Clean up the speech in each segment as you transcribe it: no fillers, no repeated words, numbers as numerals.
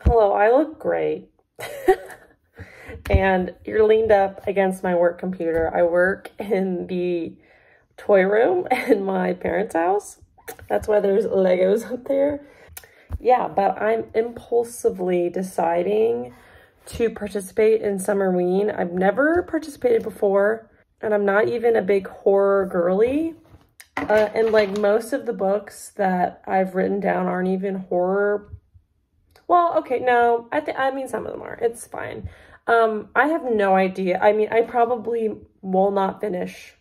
Hello, I look great. And you're leaned up against my work computer. I work in the toy room in my parents' house. That's why there's Legos up there. Yeah, but I'm impulsively deciding to participate in Summerween. I've never participated before, and I'm not even a big horror girly. And like most of the books that I've written down aren't even horror. Well, okay, no, I mean some of them are. It's fine. I have no idea. I mean, I probably will not finish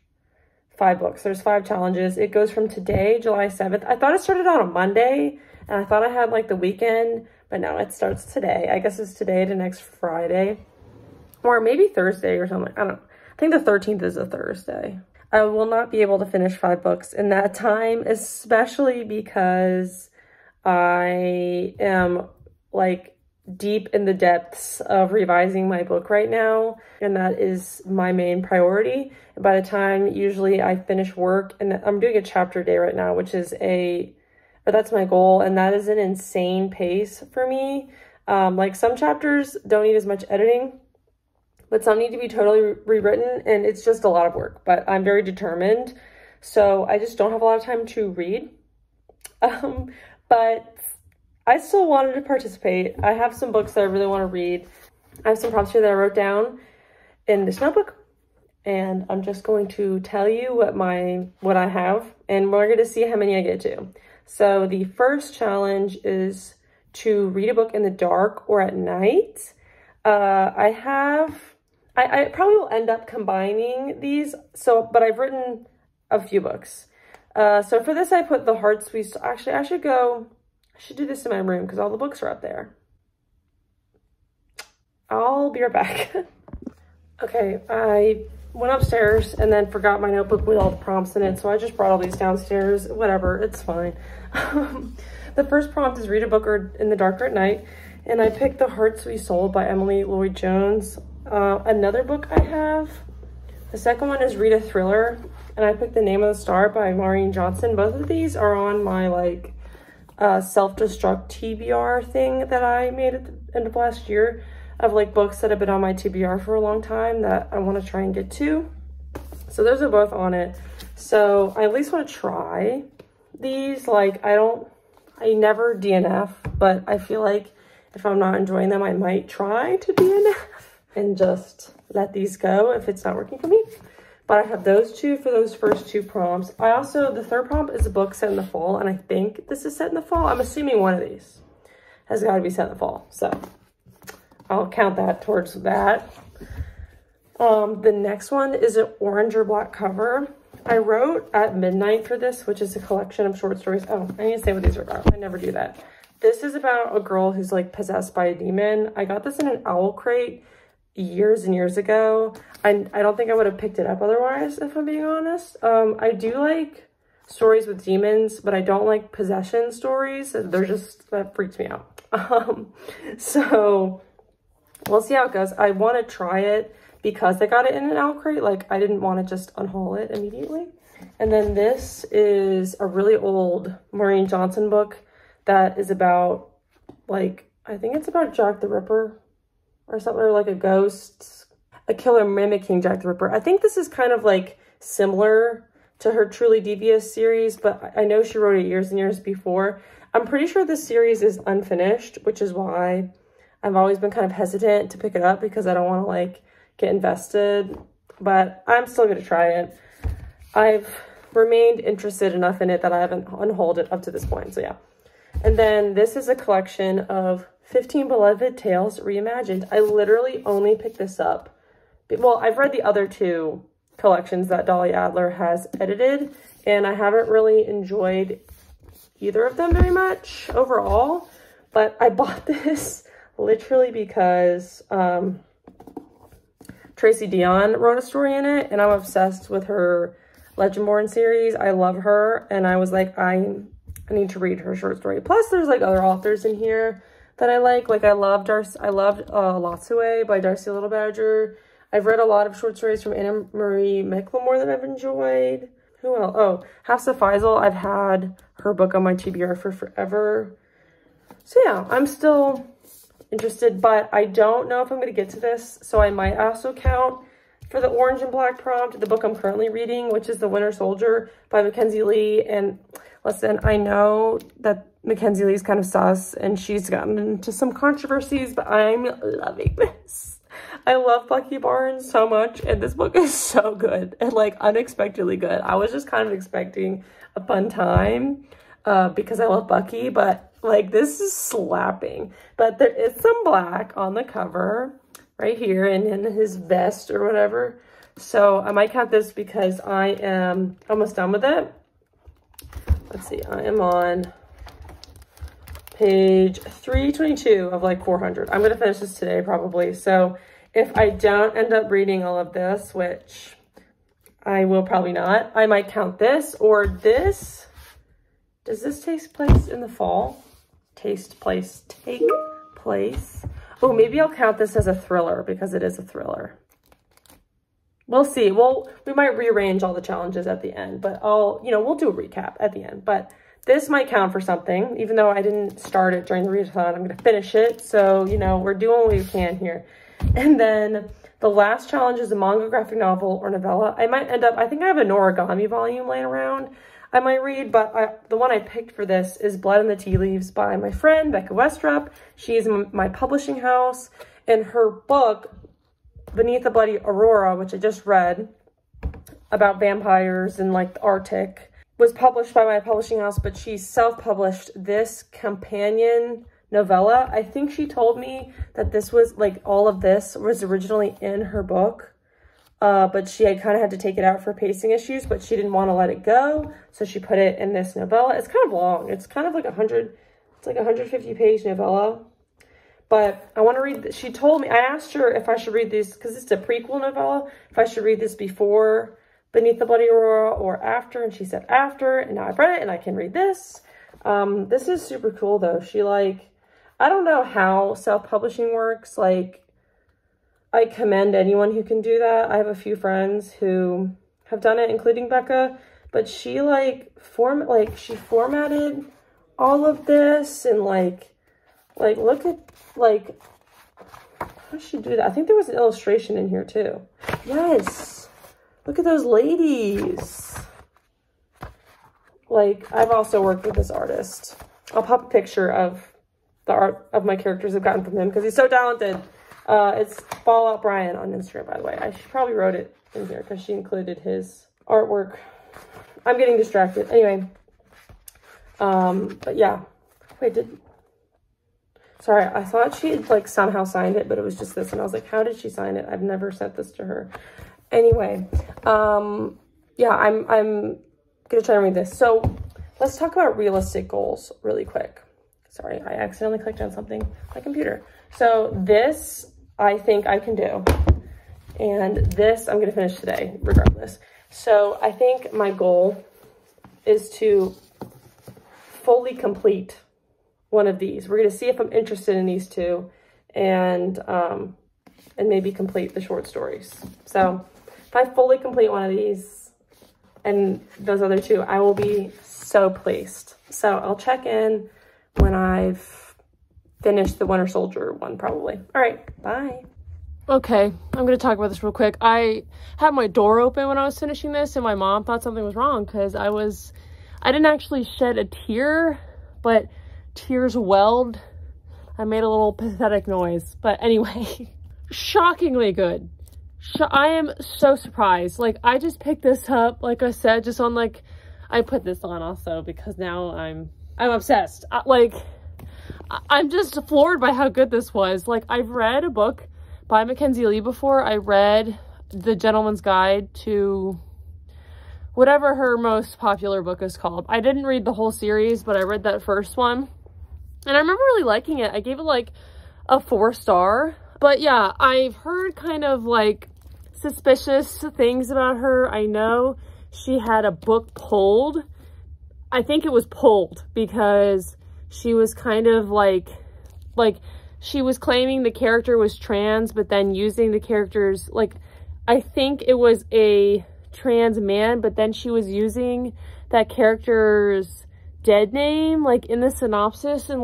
5 books. There's 5 challenges. It goes from today, July 7th. I thought it started on a Monday, and I thought I had like the weekend, but no, it starts today. I guess it's today to next Friday, or maybe Thursday or something. I don't know. I think the 13th is a Thursday. I will not be able to finish 5 books in that time, especially because I am like deep in the depths of revising my book right now, and that is my main priority. And by the time usually I finish work, and I'm doing a chapter a day right now, which is that's my goal, and that is an insane pace for me. Like some chapters don't need as much editing, but some need to be totally rewritten, and it's just a lot of work, but I'm very determined. So I just don't have a lot of time to read. But I still wanted to participate. I have some books that I really want to read. I have some prompts here that I wrote down in this notebook, and I'm just going to tell you what I have, and we're going to see how many I get to. So the first challenge is to read a book in the dark or at night. I probably will end up combining these, but I've written a few books. So for this, I put The Heart Sweet. Actually, I should do this in my room because all the books are up there. I'll be right back. Okay, I went upstairs and then forgot my notebook with all the prompts in it, so I just brought all these downstairs. Whatever, it's fine. The first prompt is read a book in the dark or at night, and I picked The Heart Sweet Soul by Emily Lloyd-Jones. Another book I have, the second one is read a thriller, and I picked The Name of the Star by Maureen Johnson. Both of these are on my like self-destruct TBR thing that I made at the end of last year, of like books that have been on my TBR for a long time that I want to try and get to. So those are both on it. So I at least want to try these. Like I never DNF, but I feel like if I'm not enjoying them, I might try to DNF and just let these go if it's not working for me. But I have those two for those first 2 prompts. The third prompt is a book set in the fall, and I think this is set in the fall. I'm assuming one of these has got to be set in the fall. So I'll count that towards that. The next one is an orange or black cover. I wrote At Midnight for this, which is a collection of short stories. Oh, I need to say what these are about. I never do that. This is about a girl who's like possessed by a demon. I got this in an owl crate years and years ago. I don't think I would have picked it up otherwise, if I'm being honest. I do like stories with demons, but I don't like possession stories. That freaks me out. So we'll see how it goes. I want to try it because I got it in an owl crate. Like I didn't want to just unhaul it immediately. And then this is a really old Maureen Johnson book that is about like, I think it's about Jack the Ripper or something, or like a killer mimicking Jack the Ripper. I think this is kind of like similar to her Truly Devious series, but I know she wrote it years and years before. I'm pretty sure this series is unfinished, which is why I've always been kind of hesitant to pick it up because I don't want to like get invested, but I'm still going to try it. I've remained interested enough in it that I haven't unhauled it up to this point, so yeah. And then this is a collection of 15 Beloved Tales Reimagined. I literally only picked this up. Well, I've read the other 2 collections that Dolly Adler has edited, and I haven't really enjoyed either of them very much overall. But I bought this literally because Tracy Deonn wrote a story in it, and I'm obsessed with her Legendborn series. I love her, and I was like, I need to read her short story. Plus, there's like other authors in here that I like. Like I loved Latsue by Darcy Little Badger. I've read a lot of short stories from Anna Marie McLemore that I've enjoyed. Who else? Oh, Hafsa Faisal. I've had her book on my TBR for forever. So yeah, I'm still interested, but I don't know if I'm going to get to this. So I might also count for the orange and black prompt, the book I'm currently reading, which is The Winter Soldier by Mackenzie Lee. And listen, I know that Mackenzie Lee's kind of sus and she's gotten into some controversies, but I'm loving this. I love Bucky Barnes so much, and this book is so good and like unexpectedly good. I was just kind of expecting a fun time because I love Bucky, but like this is slapping. But there is some black on the cover right here and in his vest or whatever. So I might count this because I am almost done with it. Let's see, I am on page 322 of like 400. I'm going to finish this today probably. So if I don't end up reading all of this, which I will probably not, I might count this or this. Does this take place in the fall? Take place. Oh, maybe I'll count this as a thriller because it is a thriller. We'll see. We might rearrange all the challenges at the end, but we'll do a recap at the end. But this might count for something, even though I didn't start it during the readathon. I'm going to finish it. So, we're doing what we can here. And then the last challenge is a manga, graphic novel, or novella. I might end up, I think I have an origami volume laying around I might read, but the one I picked for this is Blood in the Tea Leaves by my friend, Becca Westrup. She's my publishing house, and her book, Beneath the Bloody Aurora, which I just read, about vampires and like the Arctic, was published by my publishing house, but she self-published this companion novella. I think she told me that this was like, all of this was originally in her book. But she had kind of had to take it out for pacing issues, but she didn't want to let it go. So she put it in this novella. It's kind of long. It's kind of like 150 page novella. But I want to read, she told me, I asked her if I should read this, because it's a prequel novella, if I should read this before Beneath the Bloody Aurora or after. And she said after, and now I've read it and I can read this. This is super cool though. She I don't know how self-publishing works. I commend anyone who can do that. I have a few friends who have done it, including Becca, but she she formatted all of this and look at how does she do that? I think there was an illustration in here too. Yes. Look at those ladies. I've also worked with this artist. I'll pop a picture of the art of my characters I've gotten from him because he's so talented. It's Fallout Brian on Instagram, by the way. She probably wrote it in here because she included his artwork. I'm getting distracted. Anyway. But yeah. Wait, sorry, I thought she had somehow signed it, but it was just this. And I was like, how did she sign it? I've never sent this to her. Anyway. Yeah, I'm going to try and read this. So let's talk about realistic goals really quick. Sorry, I accidentally clicked on something on my computer. So this, I think I can do. And this, I'm going to finish today, regardless. So I think my goal is to fully complete one of these. We're going to see if I'm interested in these two and maybe complete the short stories. So if I fully complete one of these and those other two, I will be so pleased. So I'll check in when I've finished the Winter Soldier one, probably. All right, bye. Okay, I'm going to talk about this real quick. I had my door open when I was finishing this, and my mom thought something was wrong because I didn't actually shed a tear, but tears welled. I made a little pathetic noise, but anyway, shockingly good. I am so surprised. I just picked this up, like I said, just on I put this on also because now I'm obsessed. I'm just floored by how good this was. I've read a book by Mackenzie Lee before. I read The Gentleman's Guide to whatever her most popular book is called. I didn't read the whole series, but I read that first one. And I remember really liking it. I gave it a 4-star. But yeah, I've heard kind of suspicious things about her. I know she had a book pulled. I think it was pulled because she was kind of she was claiming the character was trans, but then using the characters, I think it was a trans man, but then she was using that character's dead name, in the synopsis, and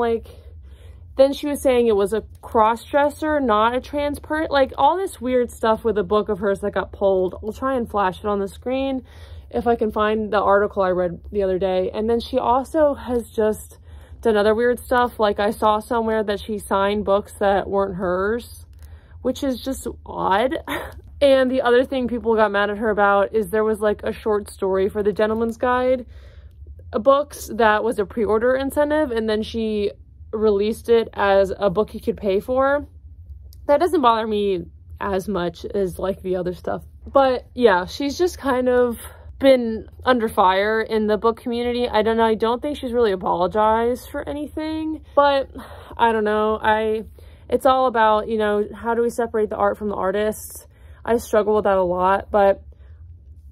then she was saying it was a cross-dresser, not a trans person. Like, all this weird stuff with a book of hers that got pulled. I'll try and flash it on the screen if I can find the article I read the other day. And then she also has just done other weird stuff. Like, I saw somewhere that she signed books that weren't hers, which is just odd. And the other thing people got mad at her about is there was like a short story for the Gentleman's Guide books that was a pre-order incentive, and then she released it as a book you could pay for. That doesn't bother me as much as like the other stuff. But yeah, she's just kind of been under fire in the book community. I don't know. I don't think she's really apologized for anything, but I don't know. It's all about, you know, how do we separate the art from the artist? I struggle with that a lot, but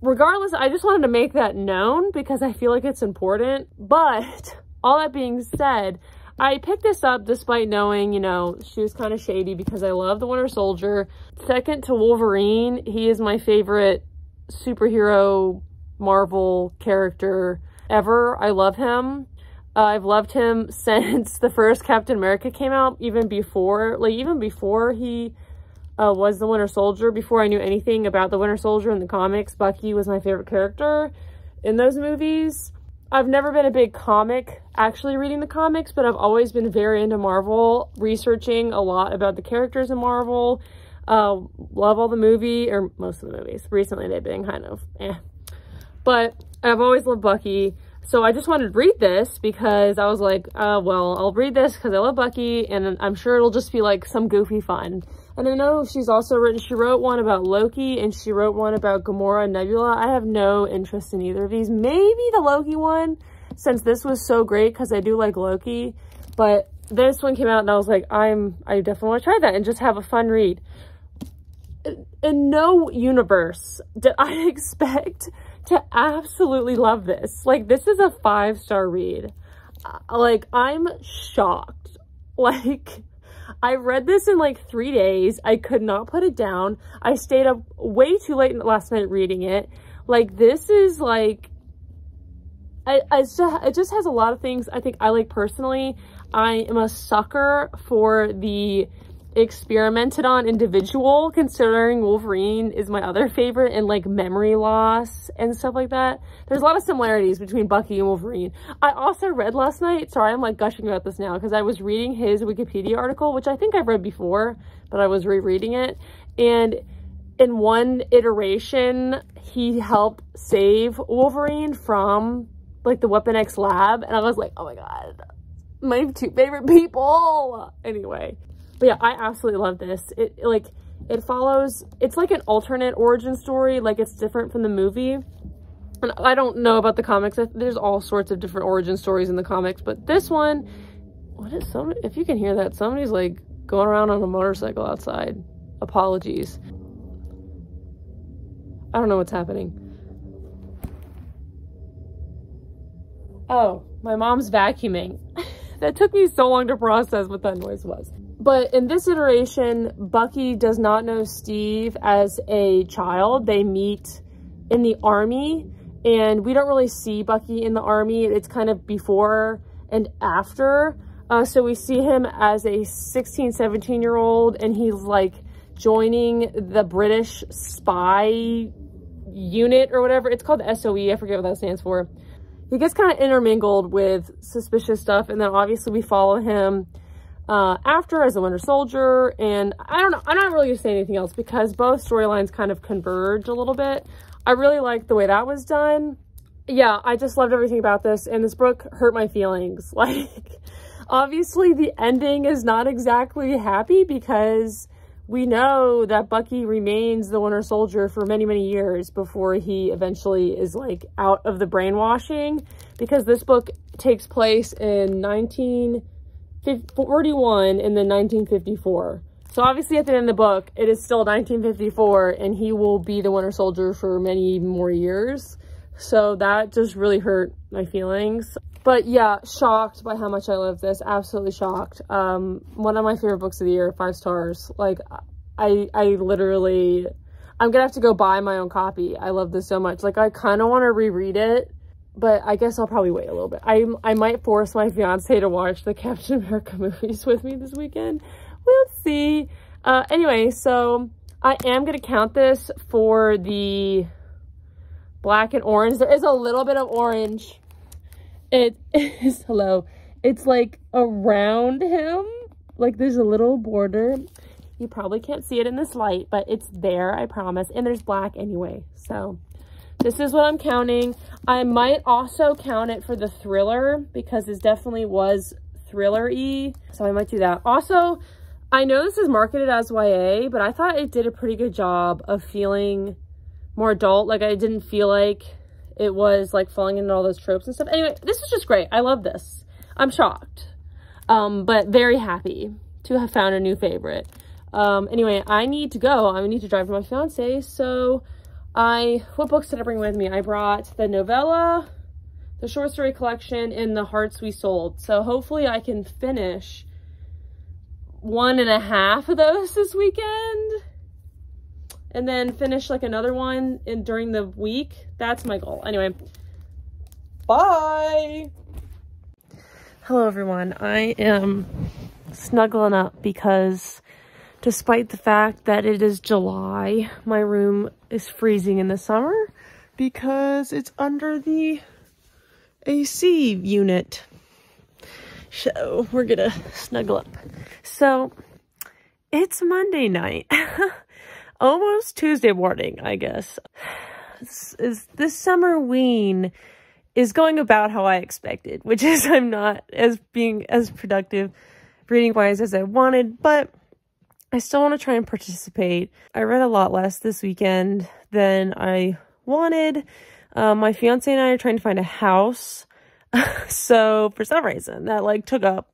regardless, I just wanted to make that known because I feel like it's important. But all that being said, I picked this up despite knowing, you know, she was kind of shady because I love the Winter Soldier. Second to Wolverine, he is my favorite superhero Marvel character ever. I love him. I've loved him since the first Captain America came out, even before he was the Winter Soldier. Before I knew anything about the Winter Soldier in the comics, Bucky was my favorite character in those movies. I've never been a big comic, actually reading the comics, but I've always been very into Marvel, researching a lot about the characters in Marvel. Love all the or most of the movies. Recently they've been kind of but I've always loved Bucky. So I just wanted to read this because I was like, well, I'll read this because I love Bucky, and I'm sure it'll just be like some goofy fun. And I know she wrote one about Loki, and she wrote one about Gamora and Nebula. I have no interest in either of these. Maybe the Loki one, since this was so great, because I do like Loki. But this one came out, and I was like, I definitely want to try that and just have a fun read. In no universe did I expect to absolutely love this. Like, this is a 5-star read. Like, I'm shocked. Like, I read this in like 3 days. I could not put it down. I stayed up way too late last night reading it. Like, this is like, it just has a lot of things I think I like personally. I am a sucker for the experimented on individual, considering Wolverine is my other favorite, and like memory loss and stuff like that. There's a lot of similarities between Bucky and Wolverine. I also read last night, sorry I'm like gushing about this now, because I was reading his Wikipedia article, which I think I've read before, but I was rereading it, and in one iteration he helped save Wolverine from like the Weapon X lab, and I was like, oh my god, my two favorite people. Anyway, but yeah, I absolutely love this. It follows, it's like an alternate origin story, like it's different from the movie. And I don't know about the comics. There's all sorts of different origin stories in the comics, but this one, if you can hear that, somebody's like going around on a motorcycle outside. Apologies. I don't know what's happening. Oh, my mom's vacuuming. That took me so long to process what that noise was. But in this iteration, Bucky does not know Steve as a child. They meet in the army, and we don't really see Bucky in the army. It's kind of before and after. So we see him as a 16, 17-year-old, and he's like joining the British spy unit or whatever. It's called the SOE. I forget what that stands for. He gets kind of intermingled with suspicious stuff, and then obviously we follow him after as a Winter Soldier, and I don't know, I'm not really gonna say anything else because both storylines kind of converge a little bit. I really liked the way that was done. Yeah, I just loved everything about this, and this book hurt my feelings. Like, obviously the ending is not exactly happy because we know that Bucky remains the Winter Soldier for many, many years before he eventually is like out of the brainwashing, because this book takes place in 1941 and then 1954. So obviously at the end of the book, it is still 1954 and he will be the Winter Soldier for many more years. So that just really hurt my feelings. But yeah, shocked by how much I love this. Absolutely shocked. One of my favorite books of the year, 5 stars. Like, I literally, I'm gonna have to go buy my own copy. I love this so much. Like, I kind of want to reread it but I guess I'll probably wait a little bit. I might force my fiance to watch the Captain America movies with me this weekend. We'll see. Anyway, so I am going to count this for the black and orange. There is a little bit of orange. It is, hello. It's like around him. Like there's a little border. You probably can't see it in this light, but it's there, I promise. And there's black anyway. So this is what I'm counting. I might also count it for the thriller because this definitely was thriller-y. So I might do that. Also, I know this is marketed as YA, but I thought it did a pretty good job of feeling more adult. Like I didn't feel like it was like falling into all those tropes and stuff. Anyway, this is just great. I love this. I'm shocked, but very happy to have found a new favorite. Anyway, I need to go. I need to drive to my fiance. So what books did I bring with me? I brought the novella, the short story collection, and the Hearts We Sold. So hopefully I can finish 1.5 of those this weekend and then finish like another one during the week. That's my goal. Anyway, bye. Hello everyone. I am snuggling up because despite the fact that it is July, my room is freezing in the summer because it's under the AC unit. So we're gonna snuggle up. So it's Monday night, almost Tuesday morning, I guess. This Summerween is going about how I expected, which is I'm not being as productive reading wise as I wanted, but I still want to try and participate. I read a lot less this weekend than I wanted. My fiance and I are trying to find a house. So for some reason that like took up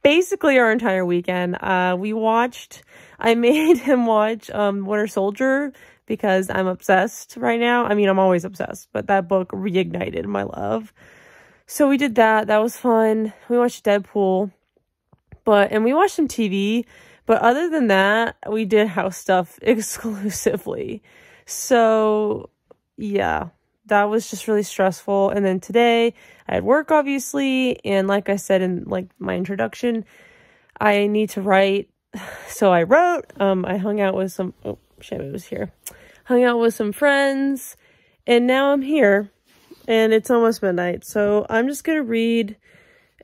basically our entire weekend. I made him watch Winter Soldier because I'm obsessed right now. I mean, I'm always obsessed, but that book reignited my love. So we did that. That was fun. We watched Deadpool, and we watched some TV. But other than that, we did house stuff exclusively. So yeah, that was just really stressful. And then today I had work, obviously. And like I said in like my introduction, I need to write. So I wrote, I hung out with some, oh, Shammy was here. Hung out with some friends. And now I'm here. And it's almost midnight. So I'm just going to read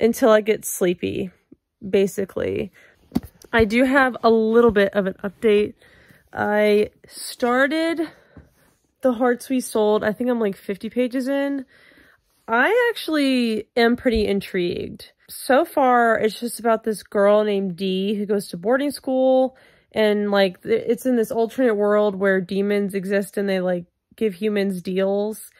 until I get sleepy, basically. I do have a little bit of an update. I started the Hearts We Sold. I think I'm like 50 pages in. I actually am pretty intrigued. So far, it's just about this girl named Dee who goes to boarding school. And like, it's in this alternate world where demons exist and they like give humans deals.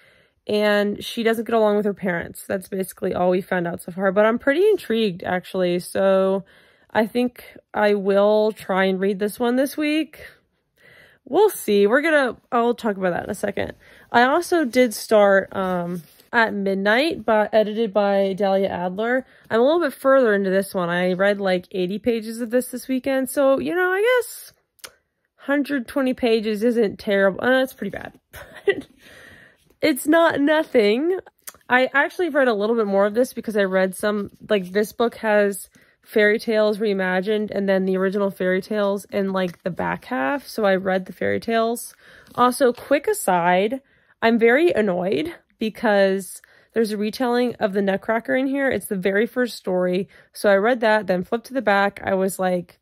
And she doesn't get along with her parents. That's basically all we found out so far. But I'm pretty intrigued, actually. So I think I will try and read this one this week. We'll see. I'll talk about that in a second. I also did start At Midnight, edited by Dahlia Adler. I'm a little bit further into this one. I read like 80 pages of this weekend. So, you know, I guess 120 pages isn't terrible. It's pretty bad. It's not nothing. I actually read a little bit more of this because I read some, like this book has fairy tales reimagined and then the original fairy tales in like the back half. So I read the fairy tales. Also, quick aside, I'm very annoyed because there's a retelling of the Nutcracker in here. It's the very first story. So I read that, then flipped to the back. I was like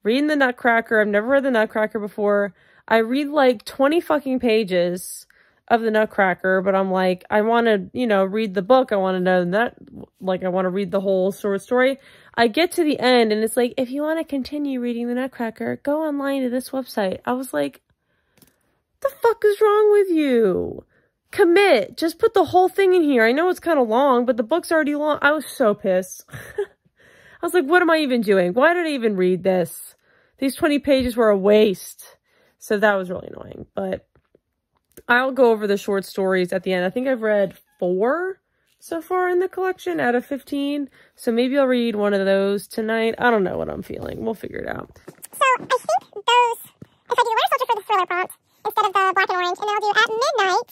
reading the Nutcracker. I've never read the Nutcracker before. I read like 20 fucking pages of the Nutcracker, but I'm like, I want to, you know, read the book. I want to know that, like, I want to read the whole short story. I get to the end and it's like, if you want to continue reading the Nutcracker, go online to this website. I was like, the fuck is wrong with you? Commit. Just put the whole thing in here. I know it's kind of long, but the book's already long. I was so pissed. I was like, what am I even doing? Why did I even read this? These 20 pages were a waste. So that was really annoying, but I'll go over the short stories at the end. I think I've read 4 so far in the collection out of 15. So maybe I'll read one of those tonight. I don't know what I'm feeling. We'll figure it out. So I think those, if I do the Winter Soldier for the thriller prompt instead of the black and orange, and then I'll do At Midnight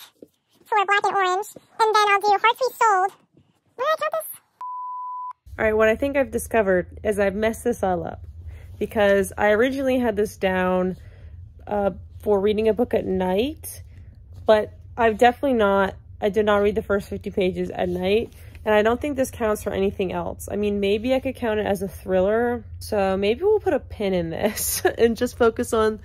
for black and orange, And then I'll do Hearts We Sold. Where did I count this? All right, what I think I've discovered is I've messed this all up because I originally had this down for reading a book at night, but I did not read the first 50 pages at night, and I don't think this counts for anything else. I mean, maybe I could count it as a thriller, so maybe we'll put a pin in this and just focus on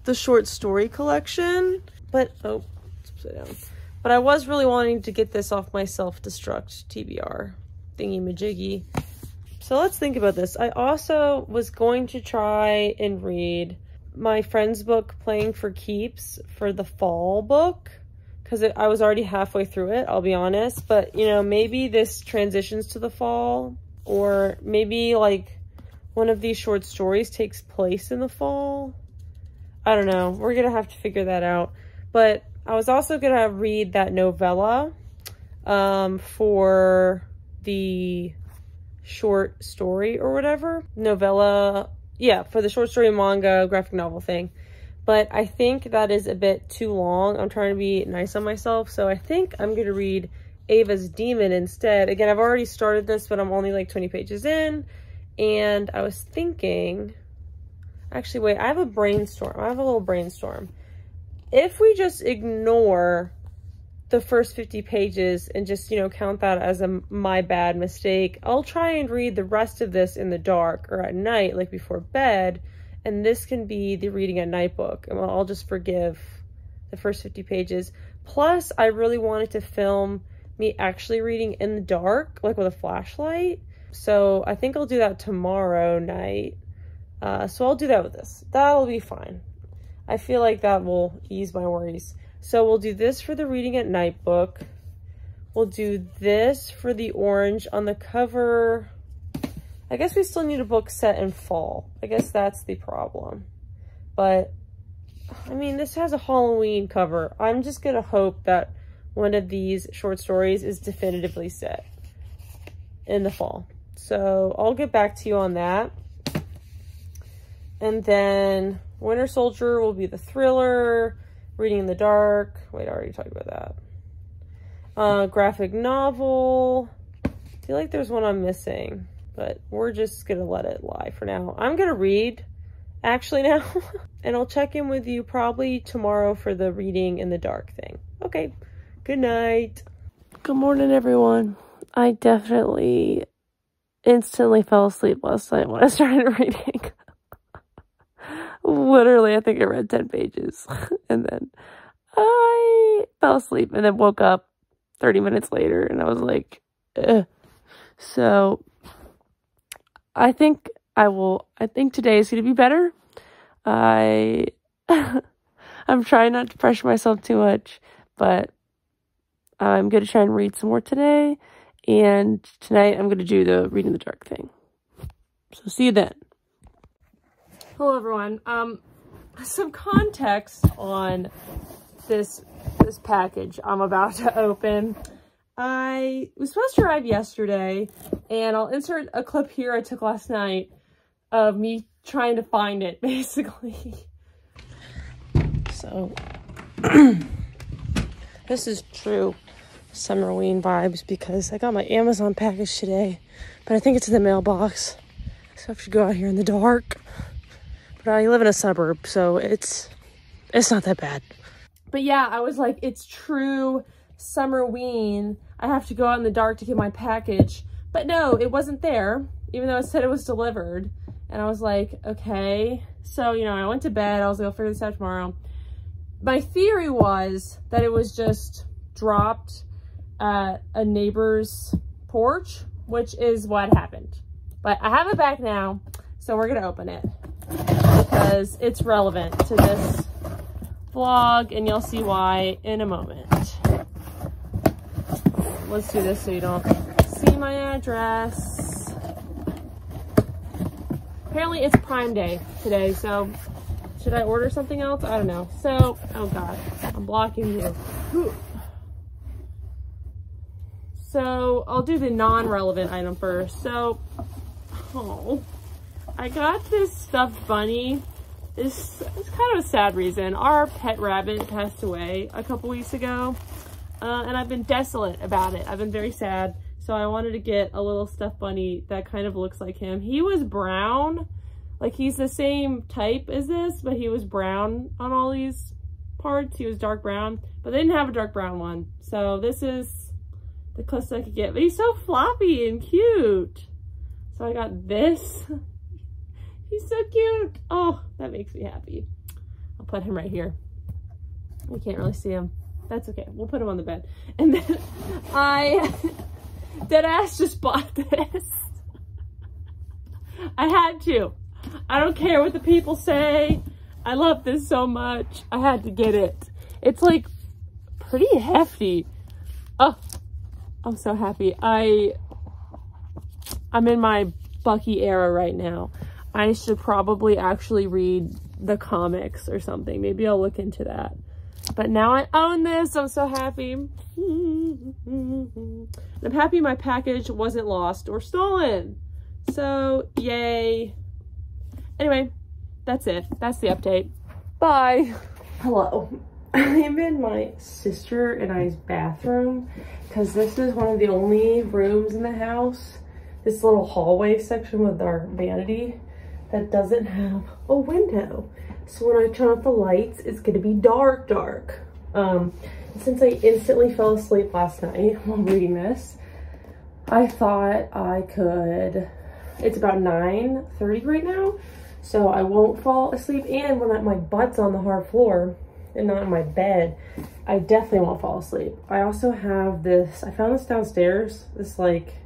the short story collection. But, oh, it's upside down. But I was really wanting to get this off my self-destruct TBR thingy-majiggy. So let's think about this. I also was going to try and read my friend's book, Playing for Keeps, for the fall book, because I was already halfway through it, I'll be honest. But, you know, maybe this transitions to the fall, or maybe, like, one of these short stories takes place in the fall. I don't know. We're going to have to figure that out. But I was also going to read that novella for the short story or whatever. Novella, yeah, for the short story manga graphic novel thing. But I think that is a bit too long. I'm trying to be nice on myself. So I think I'm going to read Ava's Demon instead. Again, I've already started this, but I'm only like 20 pages in. And I was thinking... Actually, wait, I have a little brainstorm. If we just ignore the first 50 pages and just, you know, count that as my bad mistake, I'll try and read the rest of this in the dark or at night, like before bed, and this can be the reading at night book, and I'll just forgive the first 50 pages. Plus, I really wanted to film me actually reading in the dark, like with a flashlight, so I think I'll do that tomorrow night. So I'll do that with this. That'll be fine. I feel like that will ease my worries. So we'll do this for the reading at night book. We'll do this for the orange on the cover. I guess we still need a book set in fall. I guess that's the problem. But, I mean, this has a Halloween cover. I'm just going to hope that one of these short stories is definitively set in the fall. So I'll get back to you on that. And then Winter Soldier will be the thriller, Reading in the Dark. Wait, I already talked about that. Graphic novel. I feel like there's one I'm missing, but we're just going to let it lie for now. I'm going to read, actually, now. And I'll check in with you probably tomorrow for the Reading in the Dark thing. Okay, good night. Good morning, everyone. I definitely instantly fell asleep last night when I started reading. Literally, I think I read 10 pages and then I fell asleep and then woke up 30 minutes later and I was like, ugh. So I think today is going to be better. I'm trying not to pressure myself too much, but I'm going to try and read some more today. And tonight I'm going to do the Reading in the Dark thing. So see you then. Hello everyone. Some context on this package I'm about to open. I was supposed to arrive yesterday, and I'll insert a clip here I took last night of me trying to find it, basically. So, this is true Summerween vibes because I got my Amazon package today, but I think it's in the mailbox, so I have to go out here in the dark. But I live in a suburb, so it's not that bad. But yeah, I was like, it's true Summerween. I have to go out in the dark to get my package. But no, it wasn't there, even though it said it was delivered. And I was like, okay. So, you know, I went to bed. I was like, I'll figure this out tomorrow. My theory was that it was just dropped at a neighbor's porch, which is what happened. But I have it back now, so we're going to open it, because it's relevant to this vlog, and you'll see why in a moment. Let's do this so you don't see my address. Apparently it's Prime Day today, so should I order something else? I don't know. So, oh god, I'm blocking you. Whew. So, I'll do the non-relevant item first. So, oh, I got this stuffed bunny. It's kind of a sad reason. Our pet rabbit passed away a couple weeks ago. and I've been desolate about it. I've been very sad. So I wanted to get a little stuffed bunny that kind of looks like him. He was brown. Like, he's the same type as this, but he was brown on all these parts. He was dark brown, but they didn't have a dark brown one. So this is the closest I could get. But he's so floppy and cute. So I got this. He's so cute. Oh, that makes me happy. I'll put him right here. We can't really see him. That's okay. We'll put him on the bed. And then I deadass just bought this. I had to. I don't care what the people say. I love this so much. I had to get it. It's like pretty hefty. Oh, I'm so happy. I'm in my Bucky era right now. I should probably actually read the comics or something. Maybe I'll look into that. But now I own this. I'm so happy. I'm happy my package wasn't lost or stolen. So, yay. Anyway, that's it. That's the update. Bye. Hello. I'm in my sister and I's bathroom because this is one of the only rooms in the house, this little hallway section with our vanity, that doesn't have a window. So when I turn off the lights, it's gonna be dark. Since I instantly fell asleep last night while reading this, I thought I could, it's about 9:30 right now, so I won't fall asleep. And when my butt's on the hard floor and not in my bed, I definitely won't fall asleep. I also have this, I found this downstairs, this like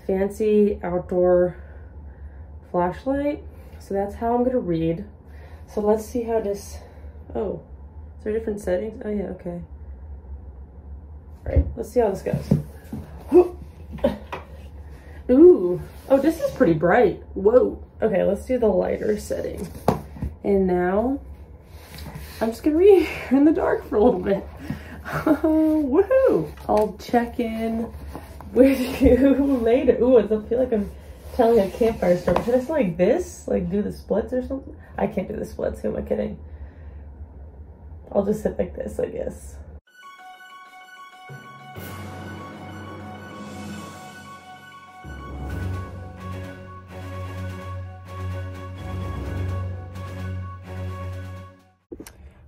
fancy outdoor flashlight. So that's how I'm gonna read. So let's see how this, oh, is there different settings? Oh yeah, okay. All right, let's see how this goes. Ooh, oh, this is pretty bright. Whoa. Okay, let's do the lighter setting. And now I'm just gonna read in the dark for a little bit. Woohoo! I'll check in with you later. Ooh, I feel like I'm telling a campfire story. Should I say like this? Like do the splits or something? I can't do the splits. Who am I kidding? I'll just sit like this, I guess.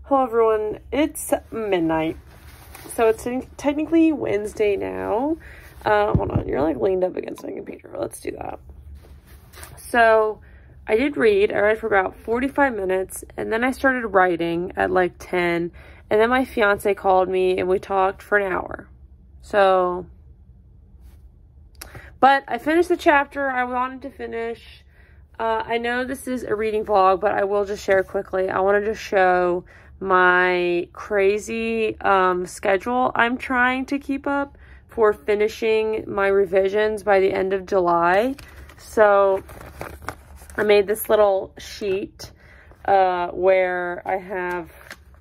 Hello everyone, it's midnight. So it's technically Wednesday now. Hold on, you're like leaned up against my computer. Let's do that. So I did read. I read for about 45 minutes and then I started writing at like 10. And then my fiance called me and we talked for an hour. So, but I finished the chapter I wanted to finish. I know this is a reading vlog, but I will just share quickly. I wanted to show my crazy schedule I'm trying to keep up for finishing my revisions by the end of July. So I made this little sheet where I have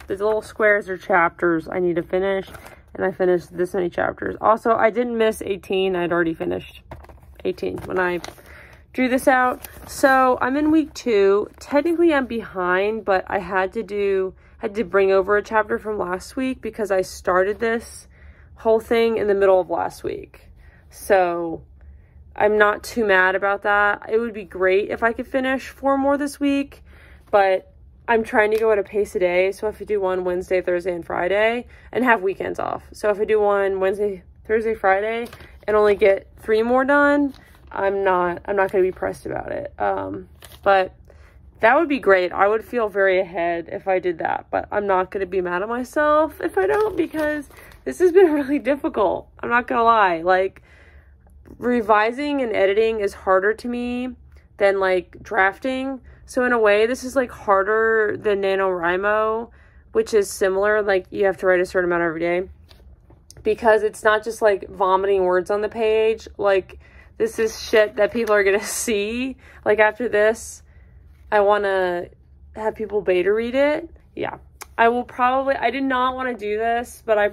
the little squares or chapters I need to finish, and I finished this many chapters. Also, I didn't miss 18. I'd already finished 18 when I drew this out. So I'm in week 2. Technically I'm behind, but I had to bring over a chapter from last week because I started this whole thing in the middle of last week. So I'm not too mad about that. It would be great if I could finish 4 more this week, but I'm trying to go at a pace a day. So if I do one Wednesday, Thursday, and Friday, and have weekends off. So if I do one Wednesday, Thursday, Friday, and only get 3 more done, I'm not going to be pressed about it. But that would be great. I would feel very ahead if I did that, but I'm not going to be mad at myself if I don't, because this has been really difficult. I'm not going to lie. Like, revising and editing is harder to me than like drafting. So in a way, this is like harder than NaNoWriMo, which is similar. Like, you have to write a certain amount every day because it's not just like vomiting words on the page. Like, this is shit that people are going to see. Like, after this, I want to have people beta read it. Yeah, I will probably, I did not want to do this, but I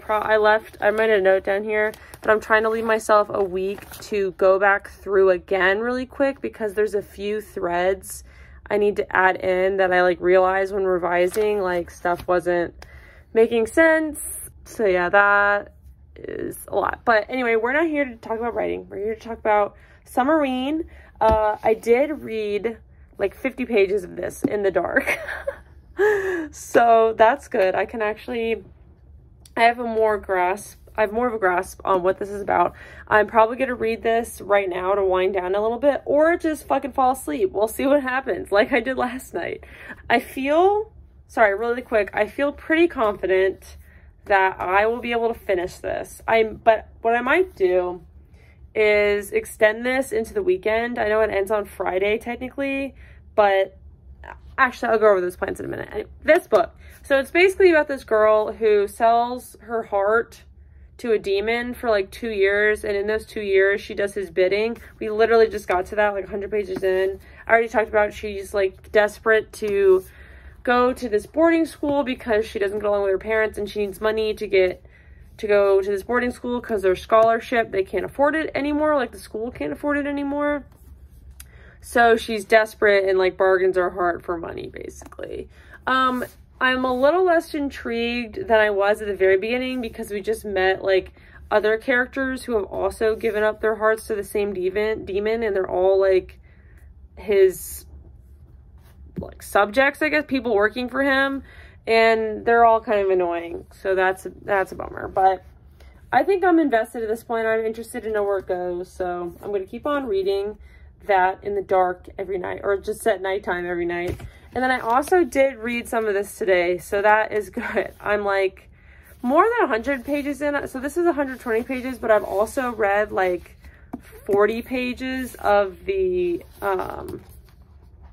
made a note down here, but I'm trying to leave myself a week to go back through again really quick because there's a few threads I need to add in that I like realized when revising, like stuff wasn't making sense. So yeah, that is a lot. But anyway, we're not here to talk about writing. We're here to talk about Summerween. I did read like 50 pages of this in the dark. So that's good. I have more of a grasp on what this is about. I'm probably going to read this right now to wind down a little bit, or just fucking fall asleep. We'll see what happens, like I did last night. Really quick, I feel pretty confident that I will be able to finish this. But what I might do is extend this into the weekend. I know it ends on Friday technically, but actually I'll go over those plans in a minute. Anyway, this book. So it's basically about this girl who sells her heart to a demon for like 2 years, and in those 2 years she does his bidding. We literally just got to that like 100 pages in. I already talked about she's like desperate to go to this boarding school because she doesn't get along with her parents, and she needs money to go to this boarding school because their scholarship, they can't afford it anymore. Like the school can't afford it anymore. So she's desperate and like bargains her heart for money, basically. I'm a little less intrigued than I was at the very beginning because we just met like other characters who have also given up their hearts to the same demon, and they're all like his like subjects, I guess, people working for him, and they're all kind of annoying. So that's a bummer, but I think I'm invested at this point. I'm interested to know where it goes, so I'm going to keep on reading that in the dark every night, or just at nighttime every night. And then I also did read some of this today, so that is good. I'm like more than 100 pages in, so this is 120 pages, but I've also read like 40 pages of the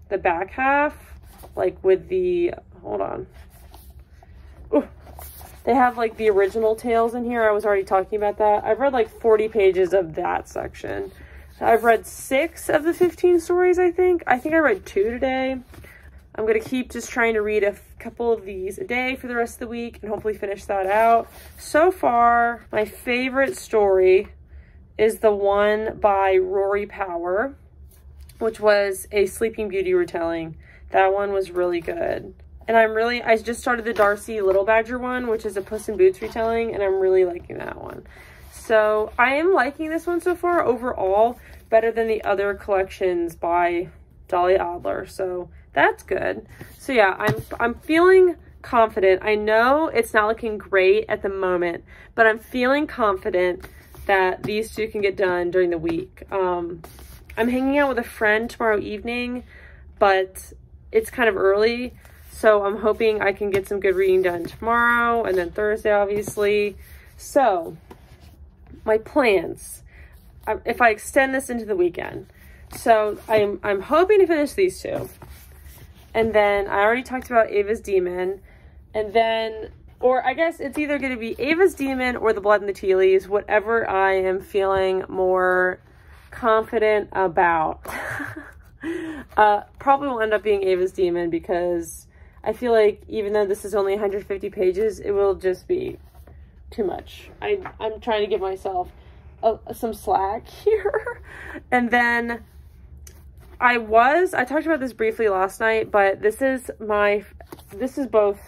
back half, like with the, hold on. Ooh. They have like the original tales in here. I was already talking about that. I've read like 40 pages of that section. I've read 6 of the 15 stories, I think. I think I read 2 today. I'm going to keep just trying to read a couple of these a day for the rest of the week and hopefully finish that out. So far, my favorite story is the one by Rory Power, which was a Sleeping Beauty retelling. That one was really good. And I just started the Darcy Little Badger one, which is a Puss in Boots retelling, and I'm really liking that one. So I am liking this one so far overall, better than the other collections by Dolly Adler. So that's good. So yeah, I'm feeling confident. I know it's not looking great at the moment, but I'm feeling confident that these two can get done during the week. I'm hanging out with a friend tomorrow evening, but it's kind of early, so I'm hoping I can get some good reading done tomorrow, and then Thursday, obviously. So my plans, if I extend this into the weekend, so I'm hoping to finish these two, and then I already talked about Ava's Demon, and then, or I guess it's either going to be Ava's Demon or The Blood and the Tea Leaves, whatever I am feeling more confident about. Probably will end up being Ava's Demon because I feel like even though this is only 150 pages, it will just be too much. I'm trying to give myself some slack here. And then I talked about this briefly last night, but this is both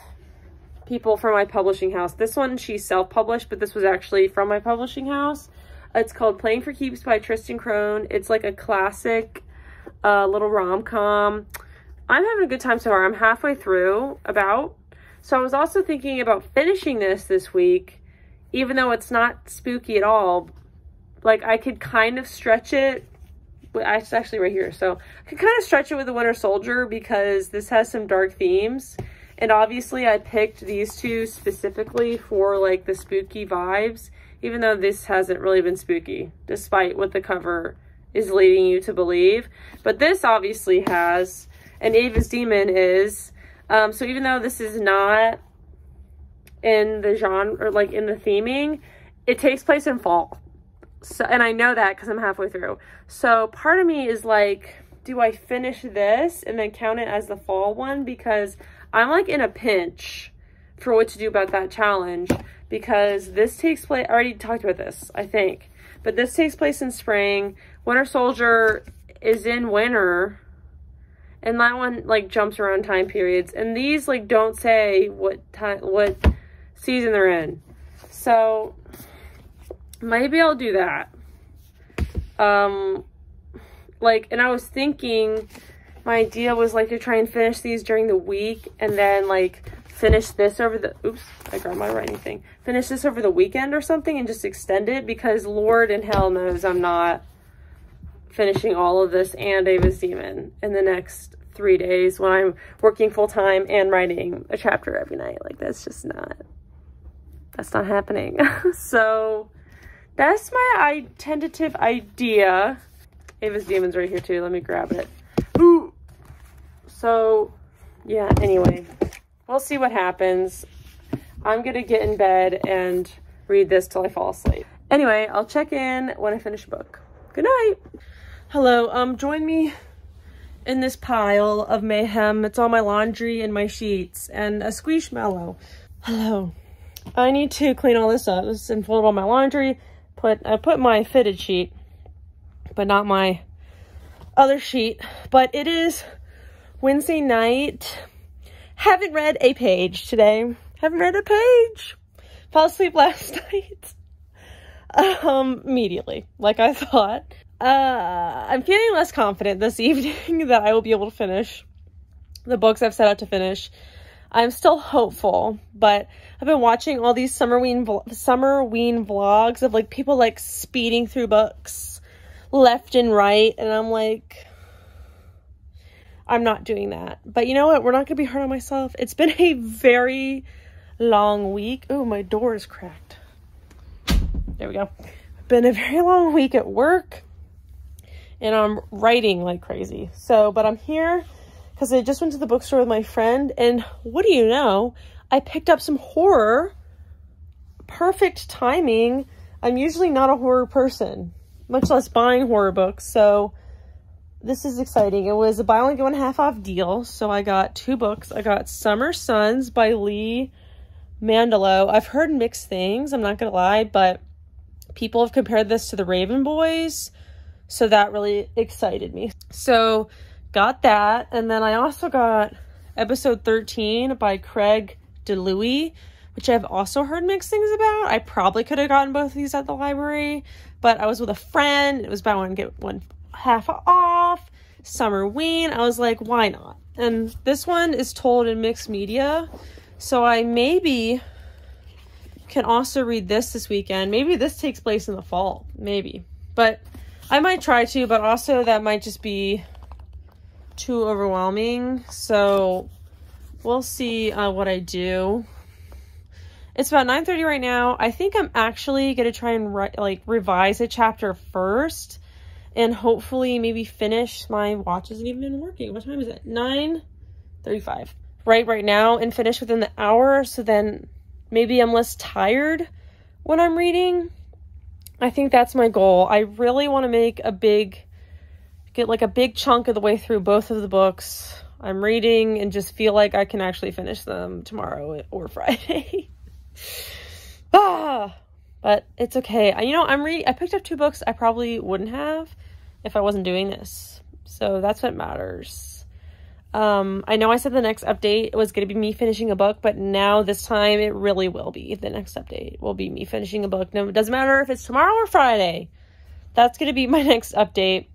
people from my publishing house. This one she self-published, but this was actually from my publishing house. It's called Playing for Keeps by Tristan Crone. It's like a classic little rom-com. I'm having a good time so far. I'm halfway through about. So I was also thinking about finishing this week, even though it's not spooky at all. Like I could kind of stretch it. It's actually right here. So I could kind of stretch it with The Winter Soldier because this has some dark themes. And obviously I picked these two specifically for like the spooky vibes, even though this hasn't really been spooky, despite what the cover is leading you to believe. But this obviously has, and Ava's Demon is. So even though this is not in the genre, or like in the theming, it takes place in fall. So, and I know that because I'm halfway through. So part of me is like, do I finish this and then count it as the fall one? Because I'm like in a pinch for what to do about that challenge, because this takes place, I already talked about this, I think, but this takes place in spring. Winter Soldier is in winter, and that one like jumps around time periods, and these like don't say what season they're in. So maybe I'll do that. Like, and I was thinking, my idea was like to try and finish these during the week and then like finish this over the, oops, I grabbed my writing thing. Finish this over the weekend or something and just extend it, because Lord in hell knows I'm not finishing all of this and Ava's Demon in the next 3 days when I'm working full time and writing a chapter every night. Like, that's just not, that's not happening. So that's my tentative idea. Ava's Demon's right here too. Let me grab it. Ooh. So yeah, anyway, we'll see what happens. I'm gonna get in bed and read this till I fall asleep. Anyway, I'll check in when I finish a book. Good night. Hello, join me in this pile of mayhem. It's all my laundry and my sheets and a squishmallow. Hello. I need to clean all this up. This and fold all my laundry. I put my fitted sheet, but not my other sheet. But it is Wednesday night. Haven't read a page today. Haven't read a page. Fell asleep last night. Immediately, like I thought. I'm feeling less confident this evening that I will be able to finish the books I've set out to finish. I'm still hopeful, but I've been watching all these Summerween vlogs of like people like speeding through books left and right, and I'm like, I'm not doing that. But you know what? We're not gonna be hard on myself. It's been a very long week. Oh, my door is cracked. There we go. Been a very long week at work, and I'm writing like crazy. So, but I'm here because I just went to the bookstore with my friend, and what do you know? I picked up some horror. Perfect timing. I'm usually not a horror person, much less buying horror books, so this is exciting. It was a buy one get one half off deal, so I got 2 books. I got Summer Suns by Lee Mandelo. I've heard mixed things, I'm not gonna lie, but people have compared this to the Raven Boys, so that really excited me. So got that, and then I also got episode 13 by Craig DeLuey, which I've also heard mixed things about. I probably could have gotten both of these at the library, but I was with a friend. It was buy one get one half off. Summerween. I was like, why not? And this one is told in mixed media, so I maybe can also read this weekend. Maybe this takes place in the fall, maybe, but I might try to, but also that might just be too overwhelming, so we'll see what I do. It's about 9:30 right now. I think I'm actually gonna try and revise a chapter first, and hopefully maybe finish. My watch isn't even working. What time is it? 9:35 right now, and finish within the hour, so then maybe I'm less tired when I'm reading. I think that's my goal. I really want to make get like a big chunk of the way through both of the books I'm reading and just feel like I can actually finish them tomorrow or Friday. But it's okay. I picked up 2 books I probably wouldn't have if I wasn't doing this. So that's what matters. I know I said the next update was going to be me finishing a book, but now this time it really will be. The next update will be me finishing a book. No, it doesn't matter if it's tomorrow or Friday. That's going to be my next update.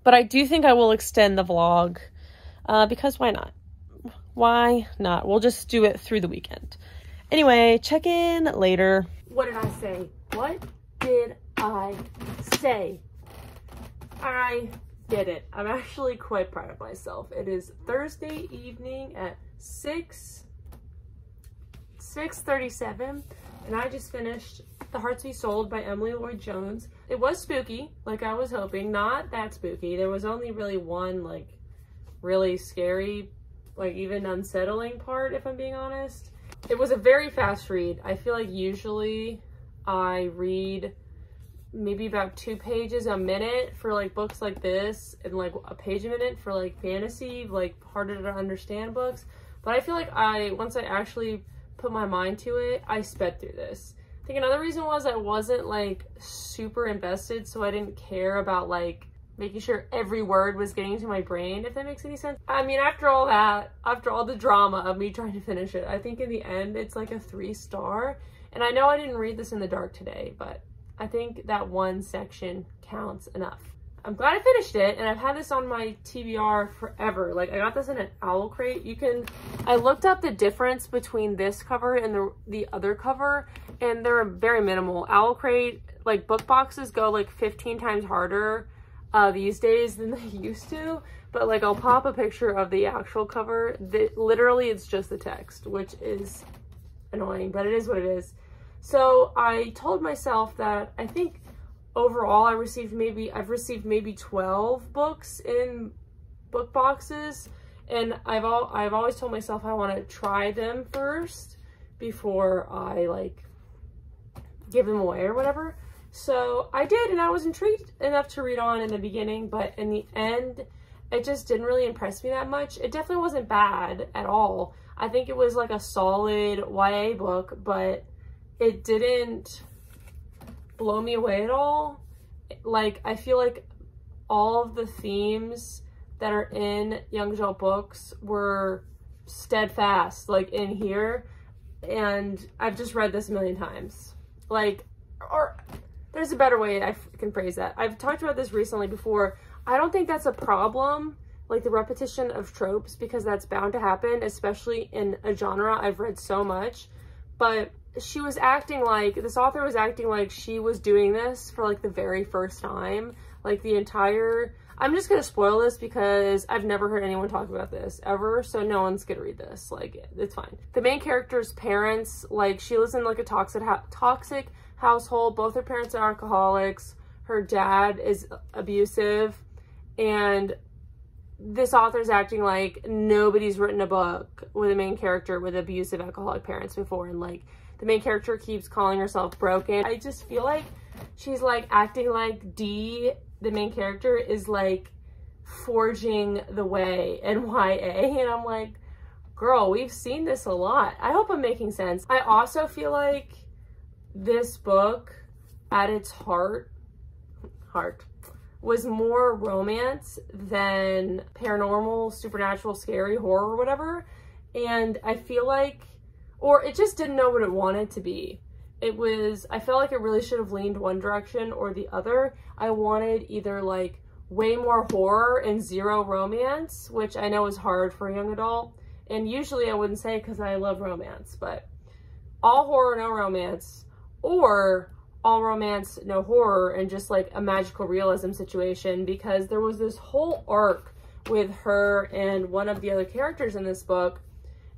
But I do think I will extend the vlog because why not? Why not? We'll just do it through the weekend. Anyway, check in later. What did I say? What did I say? I did it. I'm actually quite proud of myself. It is Thursday evening at 6:37, and I just finished The Hearts We Sold by Emily Lloyd Jones. It was spooky, like I was hoping. Not that spooky. There was only really one, like, really scary, like, even unsettling part, if I'm being honest. It was a very fast read. I feel like usually I read maybe about 2 pages a minute for like books like this, and like a page a minute for like fantasy, like harder to understand books. But I feel like once I actually put my mind to it, I sped through this. I think another reason was I wasn't like super invested, so I didn't care about like making sure every word was getting into my brain, if that makes any sense. I mean, after all that, after all the drama of me trying to finish it, I think in the end it's like a 3-star. And I know I didn't read this in the dark today, but I think that one section counts enough. I'm glad I finished it, and I've had this on my TBR forever. Like, I got this in an owl crate. I looked up the difference between this cover and the other cover, and they're very minimal. Owl crate, like, book boxes go like 15 times harder these days than they used to. But like, I'll pop a picture of the actual cover. Literally, it's just the text, which is annoying, but it is what it is. So I told myself that I think overall I've received maybe 12 books in book boxes, and I've always told myself I want to try them first before I like give them away or whatever. So I did, and I was intrigued enough to read on in the beginning, but in the end it just didn't really impress me that much. It definitely wasn't bad at all. I think it was like a solid YA book, but it didn't blow me away at all. Like, I feel like all of the themes that are in young adult books were steadfast, like, in here. And I've just read this a million times. Like, or there's a better way I can phrase that. I've talked about this recently before. I don't think that's a problem, like the repetition of tropes, because that's bound to happen, especially in a genre I've read so much. But she was acting like, this author was acting like she was doing this for like the very first time. Like the entire, I'm just gonna spoil this because I've never heard anyone talk about this ever, so no one's gonna read this. Like, it's fine. The main character's parents, like, she lives in like a toxic household. Both her parents are alcoholics. Her dad is abusive, and this author's acting like nobody's written a book with a main character with abusive alcoholic parents before, and like the main character keeps calling herself broken. I just feel like she's like acting like D, the main character, is like forging the way in YA, and I'm like, girl, we've seen this a lot. I hope I'm making sense. I also feel like this book at its heart was more romance than paranormal, supernatural, scary, horror, or whatever. And I feel like, or it just didn't know what it wanted to be. I felt like it really should have leaned one direction or the other. I wanted either like way more horror and zero romance, which I know is hard for a young adult. And usually I wouldn't say because I love romance, but all horror, no romance, or all romance, no horror, and just like a magical realism situation, because there was this whole arc with her and one of the other characters in this book,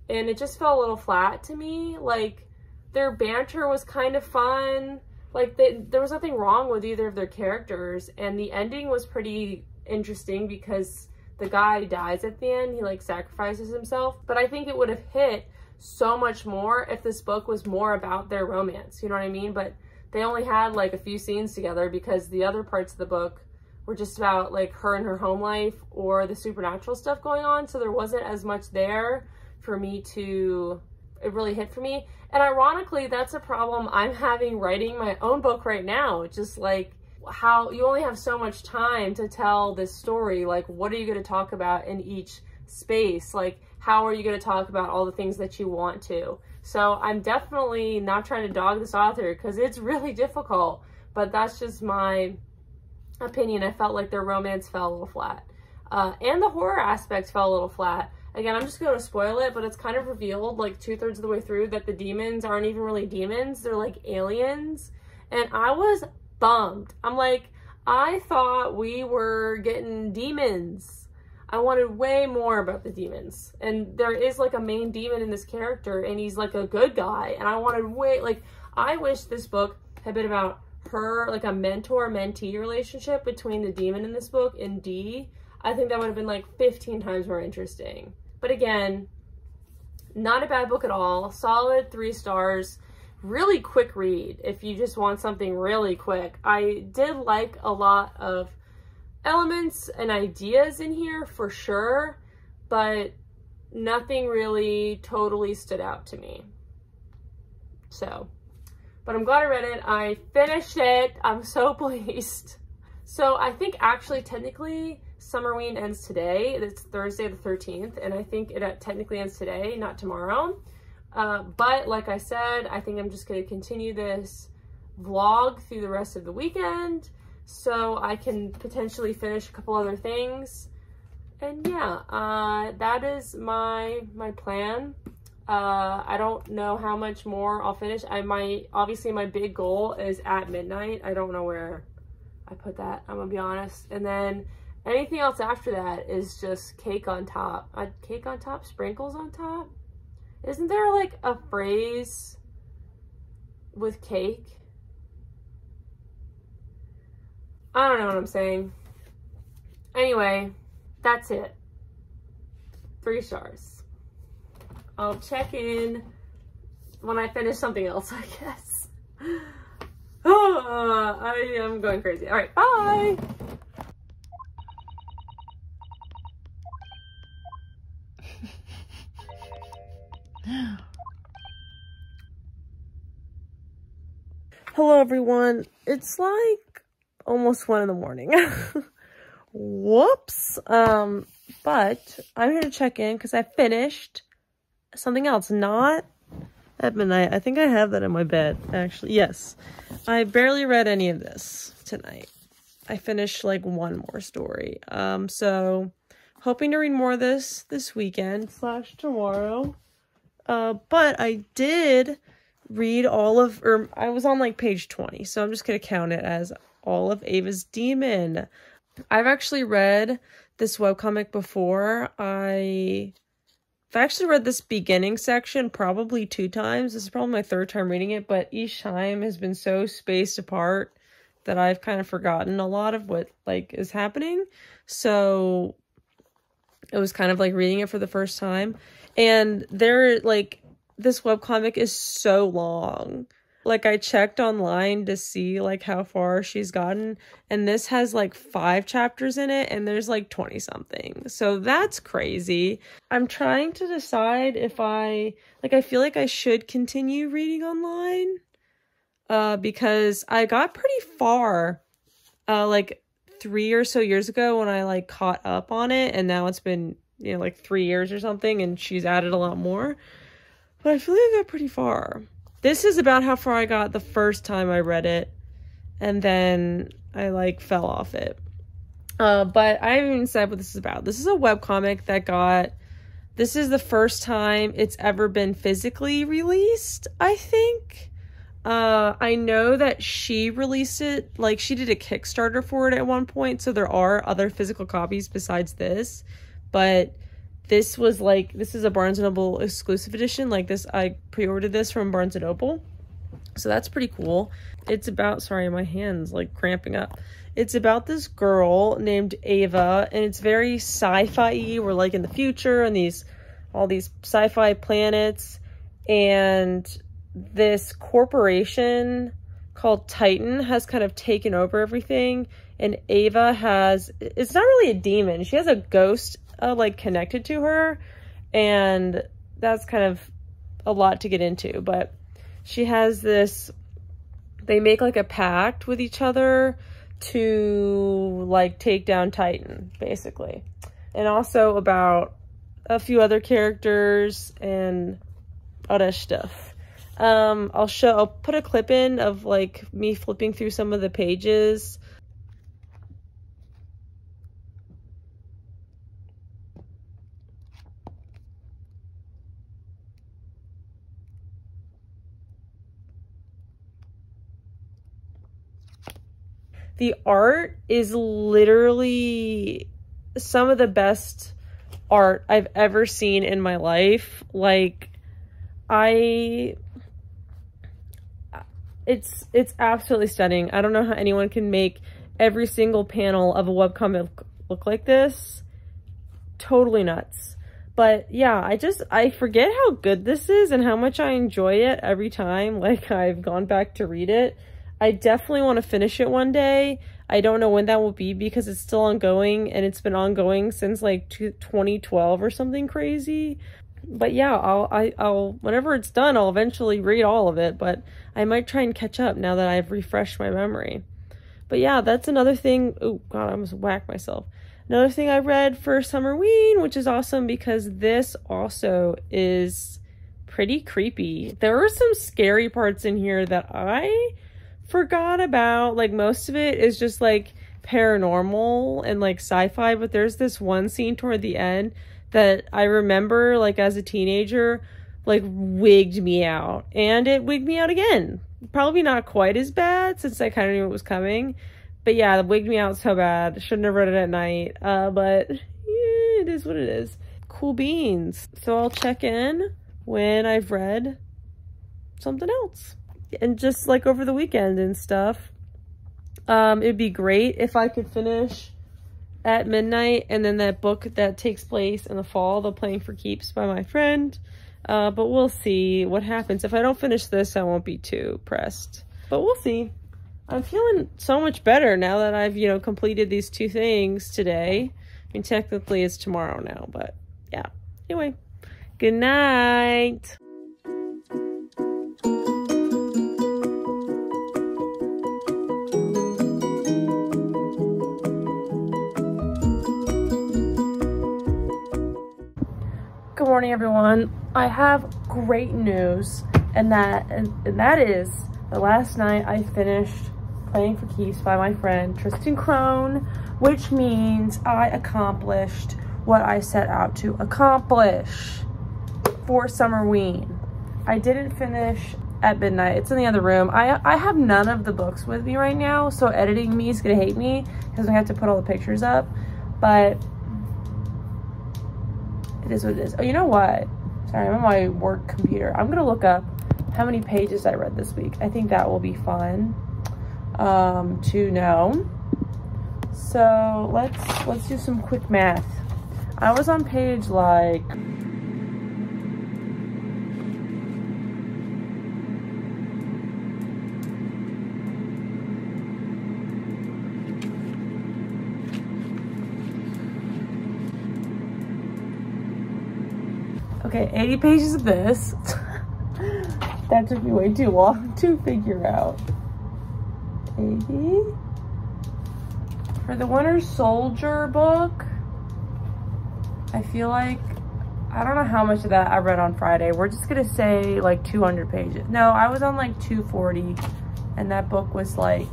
and it just felt a little flat to me. Like, their banter was kind of fun. Like, there was nothing wrong with either of their characters, and the ending was pretty interesting because the guy dies at the end. He like sacrifices himself. But I think it would have hit so much more if this book was more about their romance, you know what I mean? But they only had like a few scenes together because the other parts of the book were just about like her and her home life or the supernatural stuff going on. So there wasn't as much there for me to, it really hit for me. And ironically, that's a problem I'm having writing my own book right now. Just like how you only have so much time to tell this story. Like, what are you going to talk about in each space? Like, how are you going to talk about all the things that you want to? So I'm definitely not trying to dog this author because it's really difficult, but that's just my opinion. I felt like their romance fell a little flat. And the horror aspect fell a little flat. Again, I'm just going to spoil it, but it's kind of revealed like 2/3 of the way through that the demons aren't even really demons. They're like aliens. And I was bummed. I'm like, I thought we were getting demons. I wanted way more about the demons. And there is like a main demon in this character, and he's like a good guy. And I wanted I wish this book had been about her, like a mentor-mentee relationship between the demon in this book and D. I think that would have been like 15 times more interesting. But again, not a bad book at all. Solid 3 stars. Really quick read if you just want something really quick. I did like a lot of elements and ideas in here for sure, but nothing really totally stood out to me. So, but I'm glad I read it. I finished it. I'm so pleased. So I think actually technically Summerween ends today. It's Thursday the 13th, and I think it technically ends today, not tomorrow. But like I said, I think I'm just going to continue this vlog through the rest of the weekend so I can potentially finish a couple other things. And yeah, that is my plan. I don't know how much more I'll finish. Obviously my big goal is at midnight. I don't know where I put that, I'm gonna be honest. And then anything else after that is just cake on top. Cake on top, sprinkles on top? Isn't there like a phrase with cake? I don't know what I'm saying. Anyway, that's it. 3 stars. I'll check in when I finish something else, I guess. Oh, I am going crazy. All right, bye. Hello, everyone. It's like almost 1 in the morning. Whoops. But I'm here to check in because I finished something else, not at midnight. I think I have that in my bed, actually. Yes. I barely read any of this tonight. I finished like 1 more story. So hoping to read more of this weekend / tomorrow. But I did read all of, or I was on like page 20, so I'm just gonna count it as all of Ava's Demon. I've actually read this webcomic before. I've actually read this beginning section probably 2 times. This is probably my 3rd time reading it, but each time has been so spaced apart that I've kind of forgotten a lot of what like is happening. So it was kind of like reading it for the first time. And this webcomic is so long. Like, I checked online to see like how far she's gotten, and this has like 5 chapters in it, and there's like 20 something. So that's crazy. I'm trying to decide if I feel like I should continue reading online, because I got pretty far, like 3 or so years ago when I like caught up on it, and now it's been, you know, like 3 years or something, and she's added a lot more. But I feel like I got pretty far. This is about how far I got the first time I read it, and then I like fell off it. But I haven't even said what this is about. This is a webcomic that this is the first time it's ever been physically released, I think. I know that she released it, like she did a Kickstarter for it at one point, so there are other physical copies besides this, but this is a Barnes & Noble exclusive edition. Like this, I pre-ordered this from Barnes & Noble. So that's pretty cool. It's about, sorry, my hand's like cramping up. It's about this girl named Ava, and it's very sci-fi-y. We're like in the future, and all these sci-fi planets, and this corporation called Titan has kind of taken over everything, and Ava it's not really a demon. She has a ghost like connected to her, and that's kind of a lot to get into, but she has this, they make like a pact with each other to like take down Titan, basically. And also about a few other characters and other stuff. I'll put a clip in of like me flipping through some of the pages. The art is literally some of the best art I've ever seen in my life. Like, it's absolutely stunning. I don't know how anyone can make every single panel of a webcomic look like this. Totally nuts. But yeah, I forget how good this is and how much I enjoy it every time like I've gone back to read it. I definitely want to finish it one day. I don't know when that will be because it's still ongoing, and it's been ongoing since like 2012 or something crazy. But yeah, I'll whenever it's done, I'll eventually read all of it, but I might try and catch up now that I've refreshed my memory. But yeah, that's another thing. Oh God, I almost whacked myself. Another thing I read for Summerween, which is awesome because this also is pretty creepy. There were some scary parts in here that I forgot about. Like, most of it is just like paranormal and like sci-fi, but there's this one scene toward the end that I remember, like, as a teenager, like, wigged me out. And it wigged me out again. Probably not quite as bad, since I kind of knew it was coming. But yeah, it wigged me out so bad. Shouldn't have read it at night. But yeah, it is what it is. Cool beans. So I'll check in when I've read something else. And just, like, over the weekend and stuff. It'd be great if I could finish At Midnight, and then that book that takes place in the fall, The Playing for Keeps by my friend. But we'll see what happens. If I don't finish this, I won't be too pressed. But we'll see. I'm feeling so much better now that I've, you know, completed these 2 things today. I mean, technically it's tomorrow now, but yeah. Anyway, good night. Good morning, everyone. I have great news, and that is that last night I finished Playing for Keeps by my friend Tristan Crone, which means I accomplished what I set out to accomplish for Summerween. I didn't finish At Midnight. It's in the other room. I have none of the books with me right now, so editing me is gonna hate me because I have to put all the pictures up, but it is what it is. Oh, you know what? Sorry, I'm on my work computer. I'm gonna look up how many pages I read this week. I think that will be fun to know. So let's do some quick math. I was on page like 80 pages of this. That took me way too long to figure out. 80. For the Winter Soldier book, I feel like, I don't know how much of that I read on Friday. We're just gonna say like 200 pages. No, I was on like 240, and that book was like,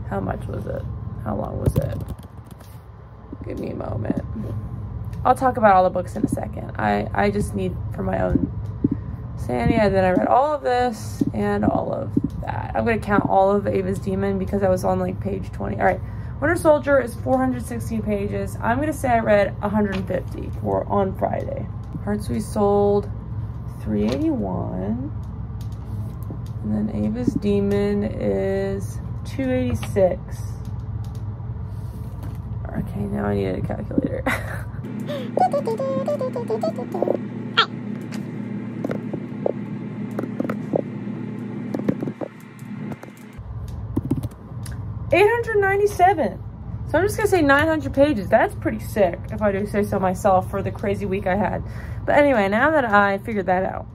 how much was it? How long was it? Give me a moment. I'll talk about all the books in a second. I just need, for my own sanity, and then I read all of this and all of that. I'm going to count all of Ava's Demon because I was on like page 20. All right, Winter Soldier is 416 pages. I'm going to say I read 150 on Friday. Hearts We Sold, 381. And then Ava's Demon is 286. Okay, now I need a calculator. 897. So I'm just gonna say 900 pages. That's pretty sick, if I do say so myself, for the crazy week I had. But anyway, now that I figured that out,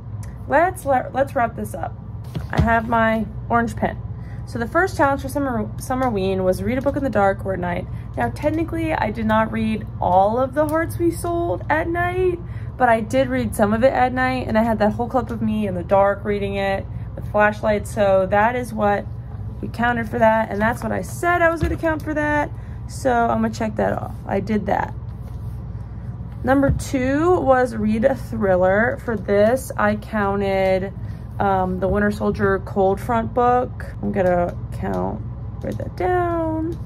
let's wrap this up. I have my orange pen. So the first challenge for Summerween was read a book in the dark or at night. Now, technically, I did not read all of the Hearts We Sold at night, but I did read some of it at night, and I had that whole clip of me in the dark reading it with flashlights. So that is what we counted for that, and that's what I said I was going to count for that. So I'm going to check that off. I did that. Number 2 was read a thriller. For this, I counted the Winter Soldier Cold Front book. I'm gonna write that down,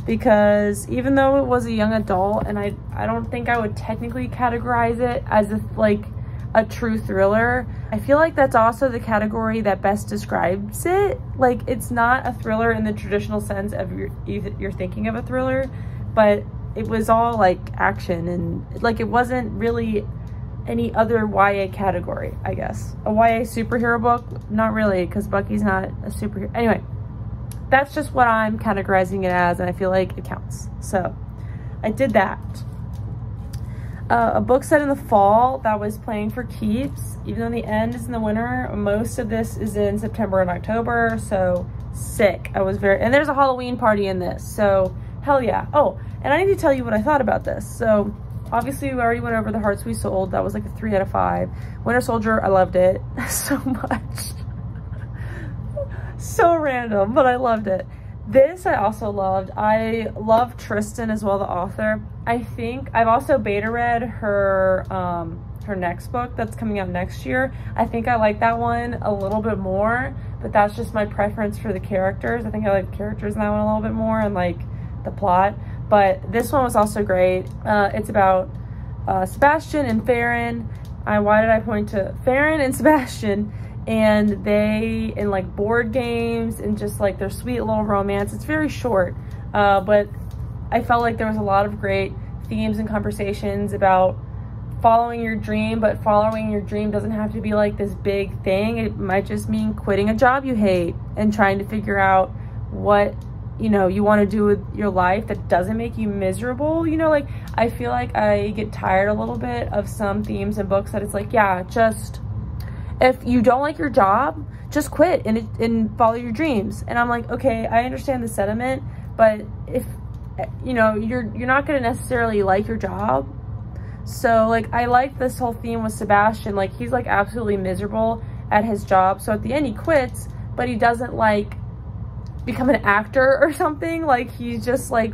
because even though it was a young adult, and I don't think I would technically categorize it as a true thriller, I feel like that's also the category that best describes it. Like, it's not a thriller in the traditional sense of you're thinking of a thriller, but it was all like action, and like it wasn't really any other YA category, I guess. A YA superhero book? Not really, because Bucky's not a superhero. Anyway, that's just what I'm categorizing it as, and I feel like it counts. So I did that. A book set in the fall that was Playing for Keeps. Even though the end is in the winter, most of this is in September and October, so sick. And there's a Halloween party in this, so hell yeah. Oh, and I need to tell you what I thought about this. So obviously we already went over The Hearts We Sold. That was like a 3 out of 5. Winter Soldier, I loved it so much. So random, but I loved it. This I also loved. I love Tristan as well, the author. I think I've also beta read her her next book that's coming out next year. I think I like that one a little bit more, but that's just my preference for the characters. I think I like the characters in that one a little bit more and like the plot. But this one was also great. It's about Sebastian and Farron. Why did I point to Farron and Sebastian? And they, in like board games and just like their sweet little romance. It's very short, but I felt like there was a lot of great themes and conversations about following your dream, but following your dream doesn't have to be like this big thing. It might just mean quitting a job you hate and trying to figure out what, you know, you want to do with your life that doesn't make you miserable. You know, like I feel like I get tired a little bit of some themes in books that it's like, yeah, just if you don't like your job, just quit and follow your dreams. And I'm like, okay, I understand the sentiment, but if, you know, you're not going to necessarily like your job. So like, I like this whole theme with Sebastian. Like he's like absolutely miserable at his job. So at the end he quits, but he doesn't like become an actor or something. Like he just like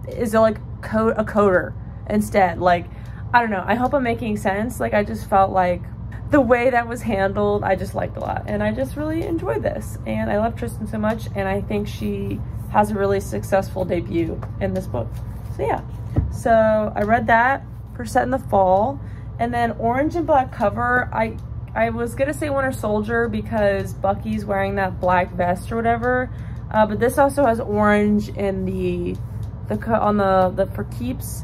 is like a coder instead. Like, I don't know. I hope I'm making sense. Like I just felt like the way that was handled, I just liked a lot. And I just really enjoyed this. And I love Tristan so much. And I think she has a really successful debut in this book. So yeah. So I read that for set in the fall. And then orange and black cover. I was going to say Winter Soldier because Bucky's wearing that black vest or whatever. But this also has orange in the for keeps.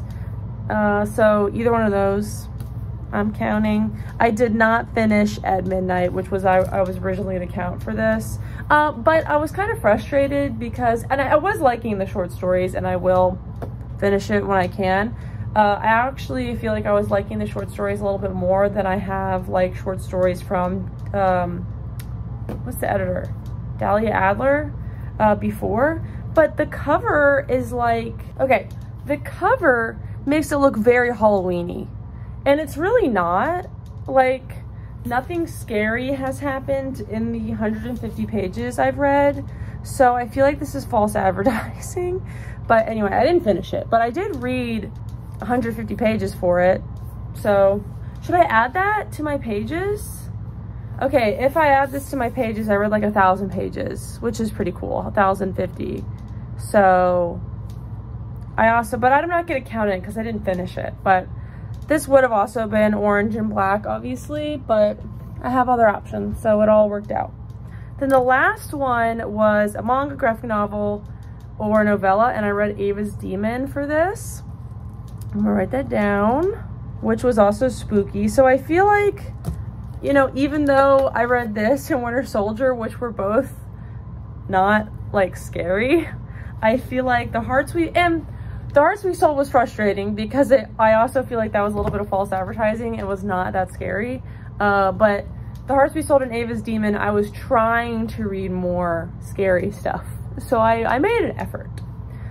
So either one of those, I'm counting. I did not finish At Midnight, which was I was originally going to count for this. But I was kind of frustrated because, and I was liking the short stories, and I will finish it when I can. I actually feel like I was liking the short stories a little bit more than I have like short stories from, what's the editor? Dahlia Adler before. But the cover is like, okay, the cover makes it look very Halloween-y. And it's really not. Like, nothing scary has happened in the 150 pages I've read. So I feel like this is false advertising. But anyway, I didn't finish it. But I did read 150 pages for it. So should I add that to my pages? Okay, if I add this to my pages, I read like 1,000 pages, which is pretty cool. 1,050. So but I'm not going to count it because I didn't finish it. But this would have also been orange and black, obviously, but I have other options, so it all worked out. Then the last one was a manga, graphic novel, or novella, and I read Ava's Demon for this. I'm gonna write that down, which was also spooky. So I feel like, you know, even though I read this and Winter Soldier, which were both not like scary, I feel like The Hearts We Sold was frustrating because I also feel like that was a little bit of false advertising. It was not that scary. But The Hearts We Sold and Ava's Demon, I was trying to read more scary stuff. So I made an effort.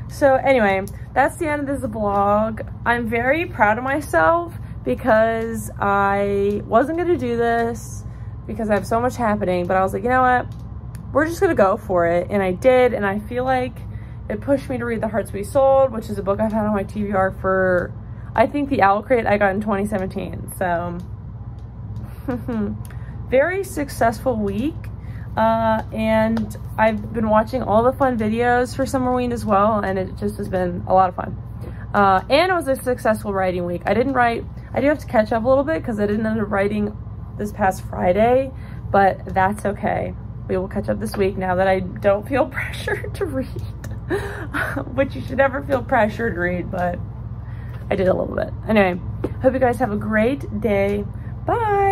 So anyway, that's the end of this vlog. I'm very proud of myself because I wasn't going to do this because I have so much happening. But I was like, you know what? We're just going to go for it. And I did. And I feel like it pushed me to read The Hearts We Sold, which is a book I've had on my TBR for, I think, the Owl Crate I got in 2017. So, very successful week. And I've been watching all the fun videos for Summerween as well, and it just has been a lot of fun. And it was a successful writing week. I do have to catch up a little bit because I didn't end up writing this past Friday, but that's okay. We will catch up this week now that I don't feel pressured to read. Which you should never feel pressured to read, but I did a little bit. Anyway, hope you guys have a great day. Bye.